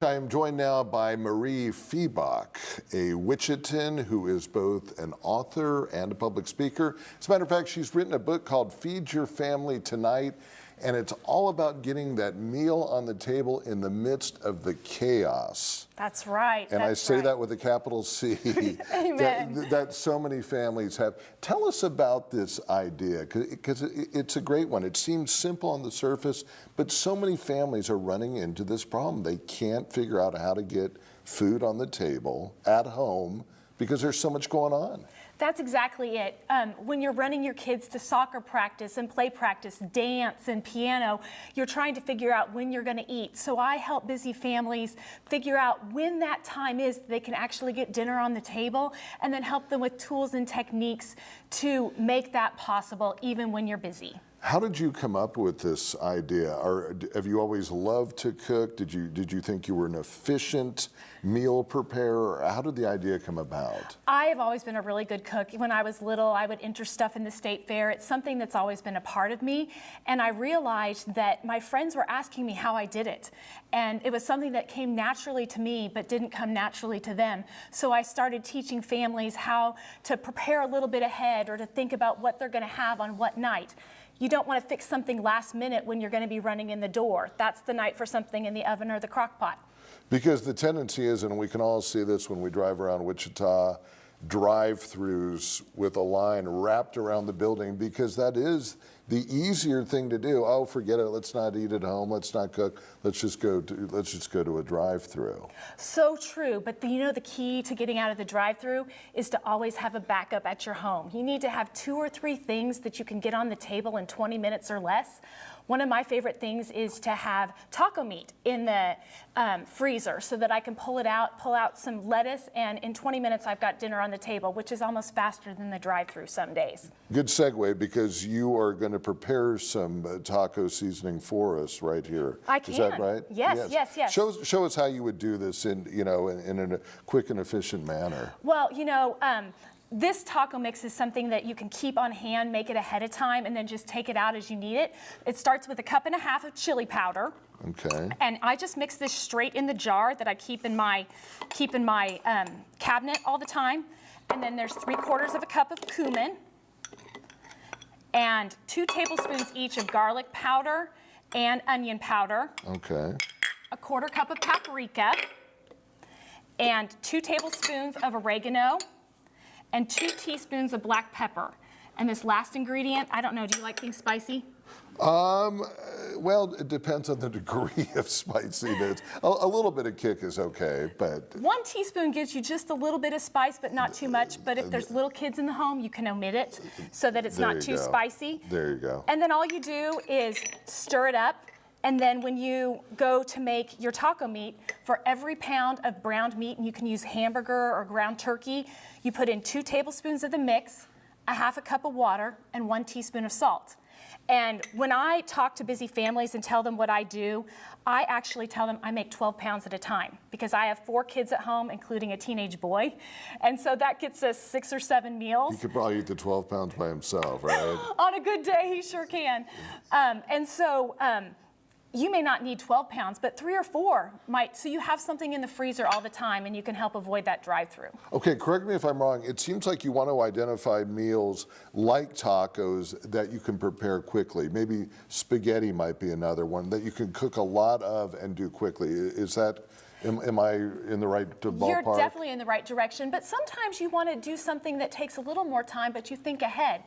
I am joined now by Mariefiebach, a Wichitan who is both an author and a public speaker. As a matter of fact, she's written a book called Feed Your Family Tonight, and it's all about getting that meal on the table in the midst of the chaos. That's right. And I say that with a capital C. Amen. that so many families have. Tell us about this idea, because it's a great one. It seems simple on the surface, but so many families are running into this problem. They can't figure out how to get food on the table at home because there's so much going on. That's exactly it. When you're running your kids to soccer practice and play practice, dance and piano, you're trying to figure out when you're going to eat. So I help busy families figure out when that time is they can actually get dinner on the table, and then help them with tools and techniques to make that possible even when you're busy. How did you come up with this idea? Or have you always loved to cook? Did you think you were an efficient meal preparer? How did the idea come about? I have always been a really good cook. When I was little, I would enter stuff in the state fair. It's something that's always been a part of me. And I realized that my friends were asking me how I did it. And it was something that came naturally to me, but didn't come naturally to them. So I started teaching families how to prepare a little bit ahead, or to think about what they're going to have on what night. You don't want to fix something last minute when you're going to be running in the door. That's the night for something in the oven or the crock pot. Because the tendency is, and we can all see this when we drive around Wichita, drive-throughs with a line wrapped around the building, because that is the easier thing to do. Oh, forget it. Let's not eat at home. Let's not cook. Let's just go to a drive-through. So true. But the key to getting out of the drive-through is to always have a backup at your home. You need to have 2 or 3 things that you can get on the table in 20 minutes or less. One of my favorite things is to have taco meat in the freezer, so that I can pull out some lettuce, and in 20 minutes I've got dinner on the table, which is almost faster than the drive-through some days. Good segue, because you are going to prepare some taco seasoning for us right here. I can. Is that right? Yes. Show us how you would do this in a quick and efficient manner. Well, this taco mix is something that you can keep on hand, make it ahead of time, and then just take it out as you need it. It starts with 1.5 cups of chili powder. Okay. And I just mix this straight in the jar that I keep in my cabinet all the time. And then there's 3/4 cup of cumin, and 2 tablespoons each of garlic powder and onion powder. Okay. 1/4 cup of paprika, and 2 tablespoons of oregano, and 2 teaspoons of black pepper. And this last ingredient, I don't know, do you like things spicy? Well, it depends on the degree of spiciness. A little bit of kick is okay, but 1 teaspoon gives you just a little bit of spice, but not too much. But if there's little kids in the home, you can omit it so that it's not too spicy. There you go. And then all you do is stir it up. And then when you go to make your taco meat, for every pound of browned meat, and you can use hamburger or ground turkey, you put in 2 tablespoons of the mix, 1/2 cup of water, and 1 teaspoon of salt. And when I talk to busy families and tell them what I do, I actually tell them I make 12 pounds at a time, because I have 4 kids at home, including a teenage boy. And so that gets us 6 or 7 meals. He could probably eat the 12 pounds by himself, right? On a good day, he sure can. You may not need 12 pounds, but 3 or 4 might. So you have something in the freezer all the time, and you can help avoid that drive-through. Okay, correct me if I'm wrong. It seems like you want to identify meals like tacos that you can prepare quickly. Maybe spaghetti might be another one that you can cook a lot of and do quickly. Is that, am I in the right ballpark? You're definitely in the right direction, but sometimes you want to do something that takes a little more time, but you think ahead.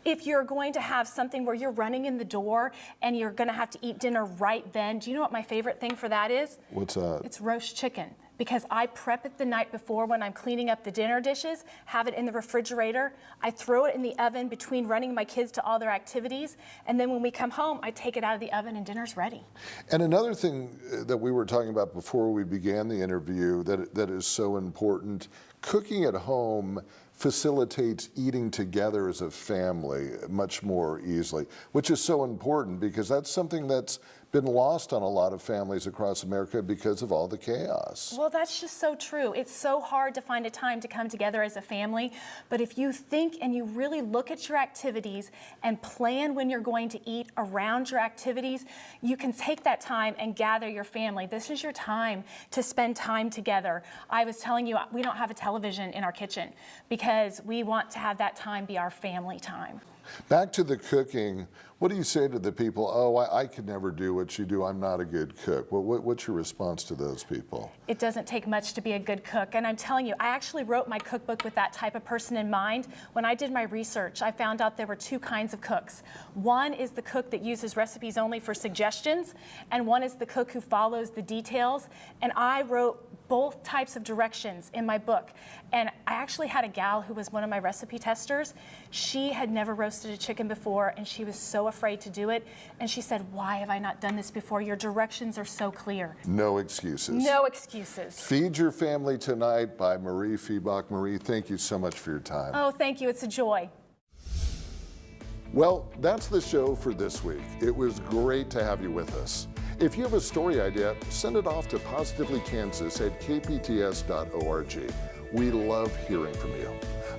If you're going to have something where you're running in the door and you're going to have to eat dinner right then, do you know what my favorite thing for that is? What's that? It's roast chicken. Because I prep it the night before when I'm cleaning up the dinner dishes, have it in the refrigerator. I throw it in the oven between running my kids to all their activities, and then when we come home, I take it out of the oven and dinner's ready. And another thing that we were talking about before we began the interview that is so important, cooking at home facilitates eating together as a family much more easily, which is so important, because that's something that's been lost on a lot of families across America because of all the chaos. Well, that's just so true. It's so hard to find a time to come together as a family, but if you think and you really look at your activities and plan when you're going to eat around your activities, you can take that time and gather your family. This is your time to spend time together. I was telling you, we don't have a television in our kitchen because we want to have that time be our family time. Back to the cooking, what do you say to the people, oh, I could never do what you do, I'm not a good cook? What's your response to those people? It doesn't take much to be a good cook. And I'm telling you, I actually wrote my cookbook with that type of person in mind. When I did my research, I found out there were two kinds of cooks. One is the cook that uses recipes only for suggestions, and one is the cook who follows the details. And I wrote both types of directions in my book. And I actually had a gal who was one of my recipe testers. She had never roasted a chicken before, and she was so afraid to do it. And she said, why have I not done this before? Your directions are so clear. No excuses. No excuses. Feed Your Family Tonight by Mariefiebach. Marie, thank you so much for your time. Oh, thank you. It's a joy. Well, that's the show for this week. It was great to have you with us. If you have a story idea, send it off to positivelykansas@kpts.org. We love hearing from you.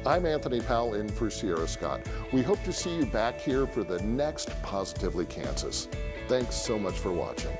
I'm Anthony Powell in for Sierra Scott. We hope to see you back here for the next Positively Kansas. Thanks so much for watching.